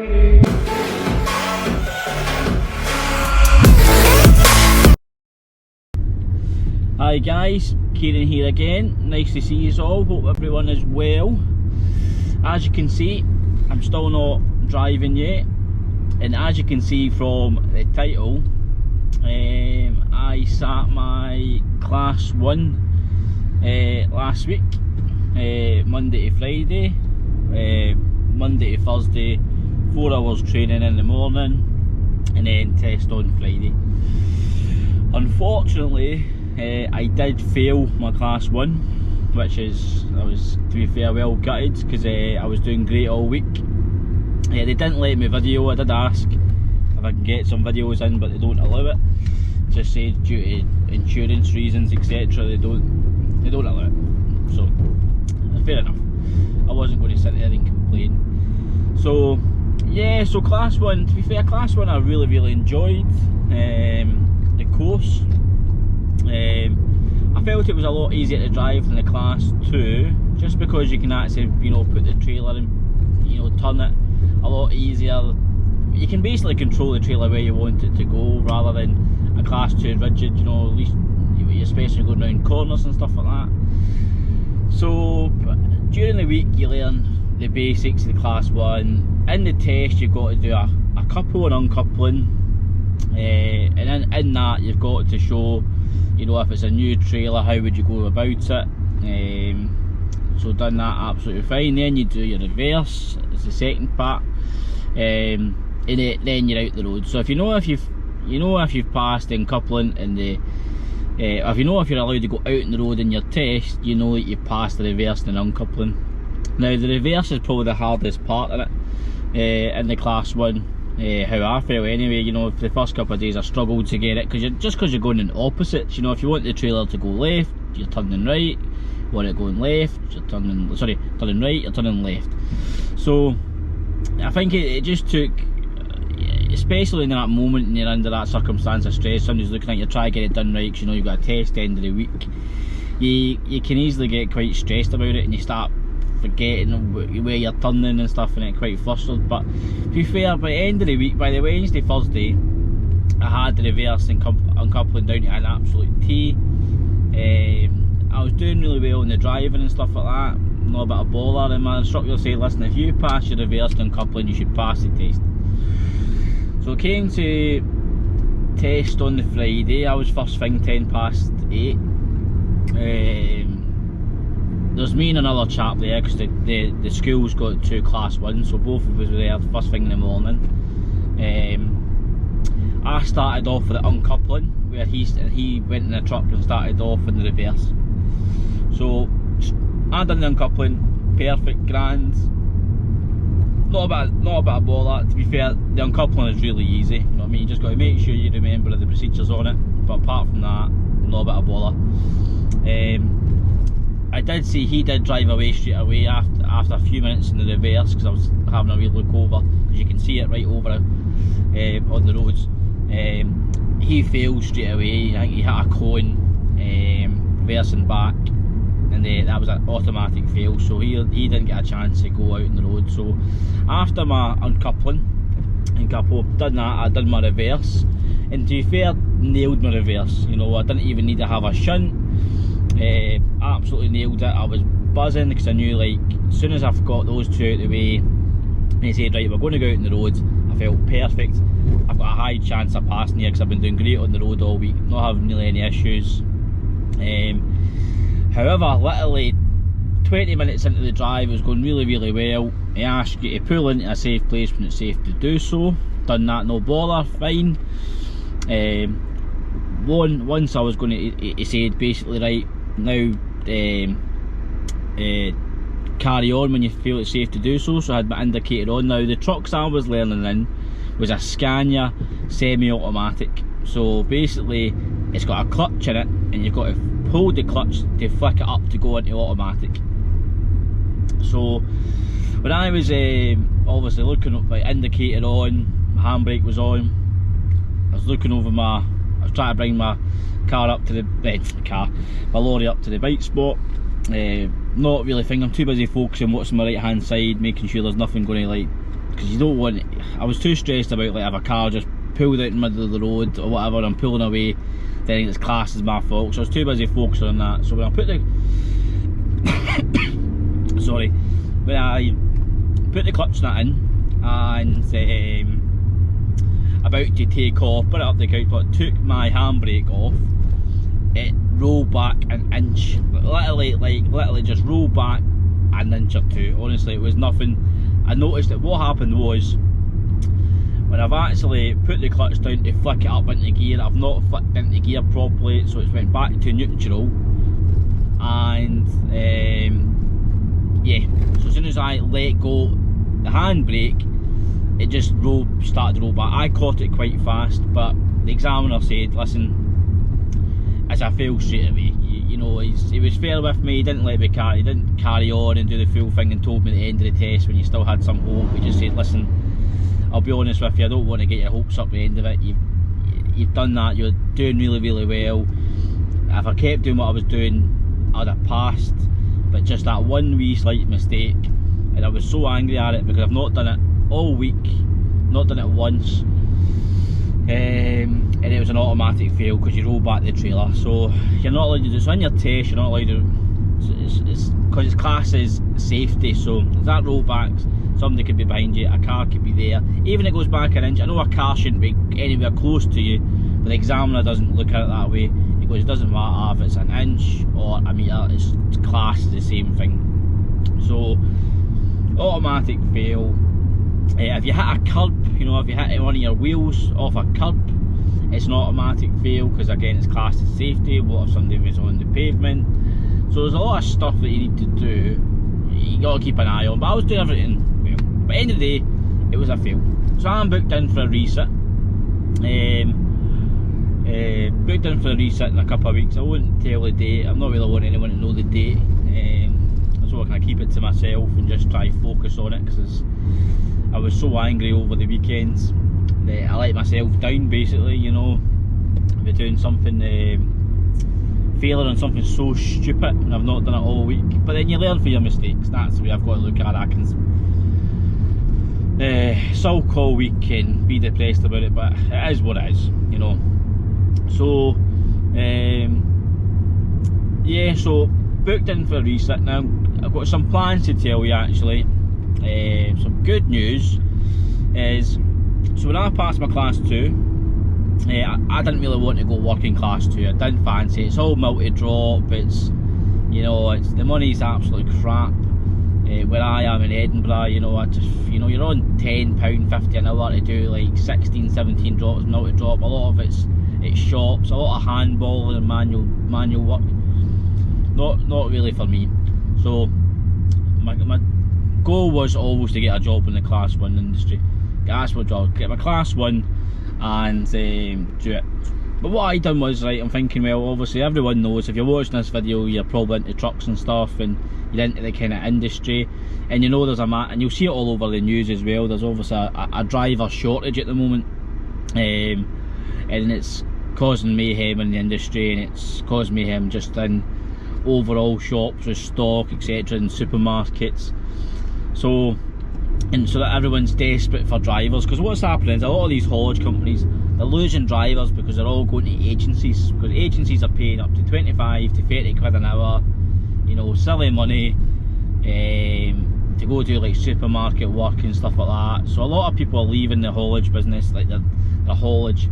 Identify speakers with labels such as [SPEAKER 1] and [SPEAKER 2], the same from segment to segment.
[SPEAKER 1] Hi guys, Kieran here again. Nice to see you all. Hope everyone is well. As you can see, I'm still not driving yet, and as you can see from the title, I sat my class 1 last week, Monday to Friday, Monday to Thursday, 4 hours training in the morning, and then test on Friday. Unfortunately, I did fail my class 1, which is, I was, to be fair, well gutted, because I was doing great all week. They didn't let me video. I did ask if I can get some videos in, but they don't allow it. Just say due to insurance reasons, etc. They don't allow it. So fair enough. I wasn't going to sit there and complain. So yeah, so class 1. To be fair, class 1 I really enjoyed the course. I felt it was a lot easier to drive than the class 2, just because you can actually, you know, put the trailer and, you know, turn it a lot easier. You can basically control the trailer where you want it to go, rather than a class 2 rigid, you know, at least especially going around corners and stuff like that. So during the week you learn the basics of the class 1. In the test you've got to do a couple and uncoupling, and in that you've got to show, you know, if it's a new trailer, how would you go about it. So done that absolutely fine. Then you do your reverse, it's the second part, and then you're out the road. So if you've passed the uncoupling and the if you're allowed to go out in the road in your test, you know that you've passed the reverse and uncoupling. Now the reverse is probably the hardest part in it, in the class 1. How I felt anyway. You know, for the first couple of days I struggled to get it, because you're going in opposites. You know, if you want the trailer to go left, you're turning right. You want it going left, you're turning right, you're turning left. So I think it just took, especially in that moment and you're under that circumstance of stress, somebody's looking at you, try to get it done right, because you know you've got a test at the end of the week. You can easily get quite stressed about it, and you start forgetting where you're turning and stuff, and it quite flustered. But to be fair, by the end of the week, by the Wednesday, Thursday, I had the reverse and uncoupling down to an absolute T. I was doing really well in the driving and stuff like that, not a bit of bother, and my instructor said, listen, if you pass your reverse and uncoupling, you should pass the test. So I came to test on the Friday. I was first thing 8:10. There's me and another chap there, because the school's got 2 class 1, so both of us were there first thing in the morning. I started off with the uncoupling, where he went in the truck and started off in the reverse. So I done the uncoupling, perfect, grand, not a bit of bother. To be fair, the uncoupling is really easy, you know what I mean, you just got to make sure you remember the procedures on it, but apart from that, not a bit of bother. I did see he did drive away straight away after a few minutes in the reverse, because I was having a wee look over, because you can see it right over on the roads. He failed straight away. I think he hit a cone, reversing back, and that was an automatic fail, so he didn't get a chance to go out in the road. So after my uncoupling and done that, I did my reverse, and to be fair, nailed my reverse. You know, I didn't even need to have a shunt. Absolutely nailed it. I was buzzing, because I knew, like, as soon as I've got those 2 out of the way and they said, right, we're going to go out on the road, I felt perfect. I've got a high chance of passing here, because I've been doing great on the road all week, not having really any issues. However, literally 20 minutes into the drive, it was going really well. He asked you to pull into a safe place when it's safe to do so. Done that, no bother, fine. Once I was going to, he said basically, right, now carry on when you feel it's safe to do so. So I had my indicator on. Now the trucks I was learning in was a Scania semi-automatic, so basically it's got a clutch in it, and you've got to hold the clutch to flick it up to go into automatic. So when I was obviously looking up, my indicator on, my handbrake was on, I was looking over I was trying to bring my car up to the my lorry up to the bike spot. Not really thinking, I'm too busy focusing what's on my right hand side, making sure there's nothing going to like because you don't want, I was too stressed about like if a car just pulled out in the middle of the road or whatever and I'm pulling away, then it's classed as my fault. So I was too busy focusing on that. So when I put the sorry, when I put the clutch nut in and about to take off, put it up the couch, but took my handbrake off, it rolled back an inch, literally just rolled back an inch or two. Honestly, it was nothing. I noticed that what happened was, when I've actually put the clutch down to flick it up into gear, I've not flicked into gear properly, so it's went back to neutral, and yeah, so as soon as I let go the handbrake, it just started to roll back. I caught it quite fast, but the examiner said, listen, as I fell straight away, you know, he was fair with me. He didn't let me carry, he didn't carry on and do the full thing and told me at the end of the test when you still had some hope. He just said, listen, I'll be honest with you, I don't want to get your hopes up at the end of it. You've done that, you're doing really, really well. If I kept doing what I was doing, I'd have passed, but just that one wee slight mistake, and I was so angry at it because I've not done it all week, not done it once, and it was an automatic fail because you roll back the trailer. So you're not allowed to do, so in your test you're not allowed to, it's because it's classed as safety. So if that roll back, somebody could be behind you, a car could be there, even if it goes back an inch. I know a car shouldn't be anywhere close to you, but the examiner doesn't look at it that way. He goes, it doesn't matter if it's an inch or a metre, it's classed as the same thing. So automatic fail. If you hit a curb, you know, if you hit one of your wheels off a curb, it's an automatic fail because again it's classed as safety. What if somebody was on the pavement? So there's a lot of stuff that you need to do, you got to keep an eye on, but I was doing everything well. But at the end of the day, it was a fail. So I'm booked in for a resit. Booked in for a resit in a couple of weeks. I won't tell the date, I'm not really wanting anyone to know the date. So I can keep it to myself and just try to focus on it, because I was so angry over the weekends that I let myself down basically, you know, by doing something, failing on something so stupid, and I've not done it all week. But then you learn from your mistakes, that's the way I've got to look at it. I can sulk all week and be depressed about it, but it is what it is, you know. So yeah, so booked in for a resit now. I've got some plans to tell you actually. Some good news is, so when I passed my class 2, I didn't really want to go work in class 2. I didn't fancy it. It's all multi-drop, it's, you know, it's, the money's absolute crap. Where I am in Edinburgh, you know, I just, you know, you're on £10.50 an hour to do like 16, 17 drops, multi-drop. A lot of it's shops, a lot of handballing and manual work. Not really for me. So my goal was always to get a job in the class 1 industry. That's my job, get my class 1 and do it. But what I done was, right, I'm thinking, well, obviously everyone knows, if you're watching this video, you're probably into trucks and stuff, and you're into the kind of industry, and you know there's and you'll see it all over the news as well, there's obviously a driver shortage at the moment, and it's causing mayhem in the industry, and it's caused mayhem just in overall shops with stock, etc., in supermarkets. So that everyone's desperate for drivers, because what's happening is a lot of these haulage companies, they're losing drivers because they're all going to agencies, because agencies are paying up to 25 to 30 quid an hour, you know, silly money, to go do like supermarket work and stuff like that. So a lot of people are leaving the haulage business, like the haulage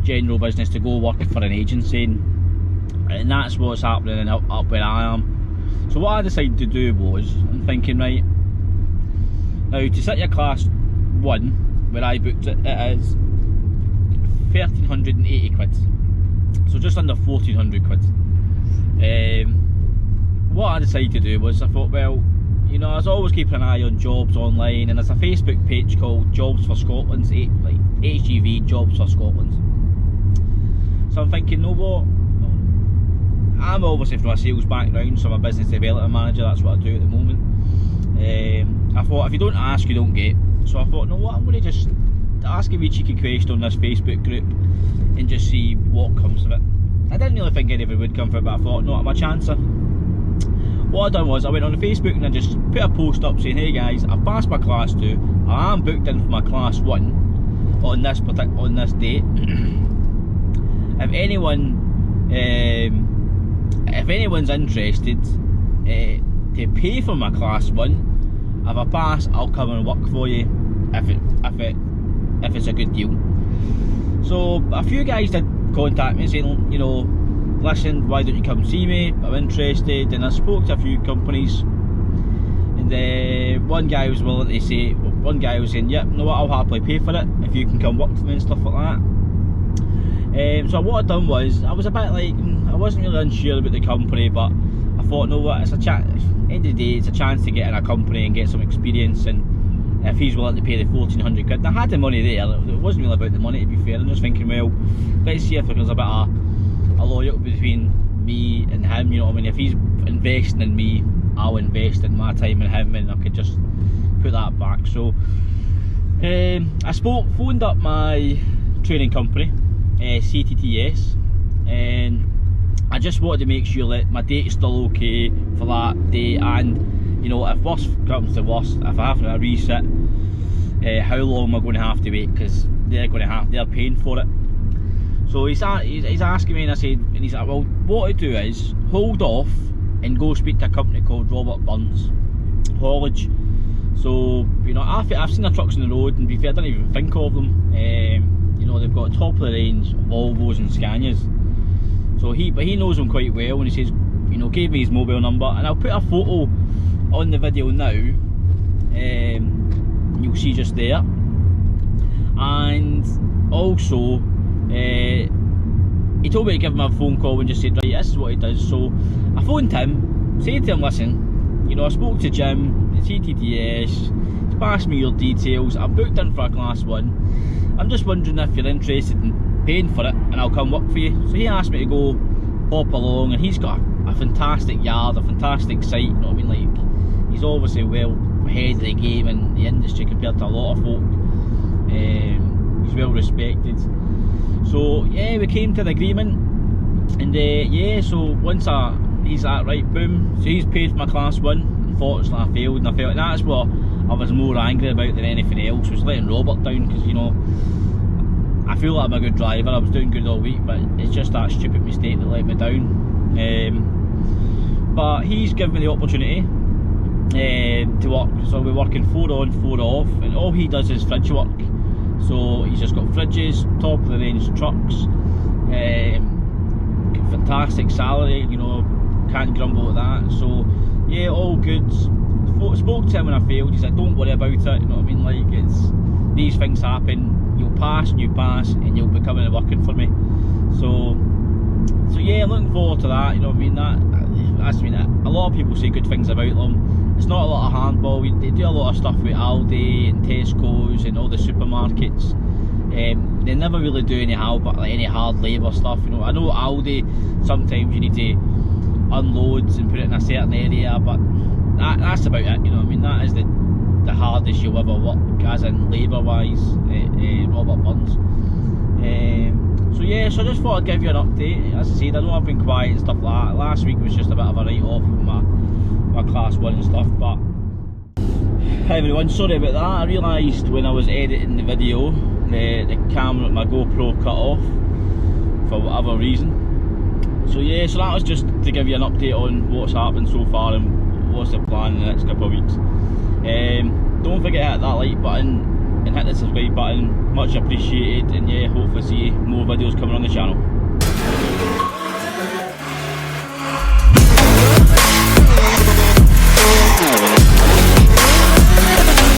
[SPEAKER 1] general business, to go work for an agency, and that's what's happening up where I am. So what I decided to do was, I'm thinking, right, now to sit your class 1, where I booked it, it is 1,380 quid, so just under 1,400 quid. What I decided to do was, I thought, well, you know, I was always keeping an eye on jobs online, and there's a Facebook page called Jobs for Scotland, like HGV Jobs for Scotland. So I'm thinking, no, what, I'm obviously from a sales background, so I'm a business development manager, that's what I do at the moment. I thought, if you don't ask, you don't get. So I thought, no, what, I'm going to just ask a wee cheeky question on this Facebook group and just see what comes of it. I didn't really think anybody would come for it, but I thought, no, I'm a chancer. what I done was I went on the Facebook and I just put a post up saying, hey guys, I've passed my class 2, I am booked in for my class 1 on this date. If anyone's interested to pay for my class 1, if I pass, I'll come and work for you if it's a good deal. So a few guys did contact me saying, you know, listen, why don't you come see me, I'm interested. And I spoke to a few companies, and one guy was willing to say, one guy was saying, yep, you know what, I'll happily pay for it if you can come work for me and stuff like that. So what I done was, I was a bit like, I wasn't really unsure about the company, but I thought, no, what, it's a chance. End of the day, it's a chance to get in a company and get some experience. And if he's willing to pay the 1,400 quid, and I had the money there. It wasn't really about the money, to be fair. I'm just thinking, well, let's see if there's a bit of a loyalty between me and him. You know what I mean? If he's investing in me, I'll invest in my time in him, and I could just put that back. So I phoned up my training company, CTTS, and I just wanted to make sure that my date is still okay for that day, and you know, if worst comes to worst, if I have to reset, how long am I going to have to wait? Because they're paying for it. So he's asking me, and I said, and he's like, well, what I do is hold off and go speak to a company called Robert Burns Haulage. So you know, I've seen their trucks on the road, and to be fair, I didn't even think of them. You know, they've got top of the range Volvos and Scanias. So he knows them quite well, and he says, you know, gave me his mobile number, and I'll put a photo on the video now. You'll see just there. And also, he told me to give him a phone call and just said, right, this is what he does. So I phoned him, said to him, listen, you know, I spoke to Jim at CTTS, he's passed me your details, I'm booked in for a class 1. I'm just wondering if you're interested in paying for it, and I'll come work for you. So he asked me to go pop along, and he's got a fantastic yard, a fantastic site, you know what I mean? Like, he's obviously well ahead of the game in the industry compared to a lot of folk. He's well respected. So yeah, we came to an agreement, and yeah, so once he's like, right, boom, so he's paid for my class 1. Unfortunately I failed, and I felt that's what I was more angry about than anything else, was letting Robert down, because you know, I feel like I'm a good driver, I was doing good all week, but it's just that stupid mistake that let me down. But he's given me the opportunity to work, so we're working 4 on, 4 off, and all he does is fridge work. So he's just got fridges, top of the range trucks, fantastic salary, you know, can't grumble at that. So yeah, all good. Spoke to him when I failed, he said, don't worry about it, you know what I mean? Like, it's, these things happen, you'll pass and you pass, and you'll be coming and working for me. So yeah, I'm looking forward to that, you know what I mean? That's, I mean, a lot of people say good things about them. It's not a lot of handball, they do a lot of stuff with Aldi and Tesco's and all the supermarkets. They never really do any hard labour stuff, you know. I know Aldi, sometimes you need to unload and put it in a certain area, but that's about it, you know what I mean? That is the hardest you'll ever work, as in labour wise, Robert Burns. So yeah, so I just thought I'd give you an update. As I said, I know I've been quiet and stuff like that. Last week was just a bit of a write-off of my class 1 and stuff, but hi everyone, sorry about that. I realised when I was editing the video, the camera, my GoPro cut off for whatever reason. So yeah, so that was just to give you an update on what's happened so far and what's the plan in the next couple of weeks. Don't forget to hit that like button and hit the subscribe button, much appreciated, and yeah, hopefully see more videos coming on the channel.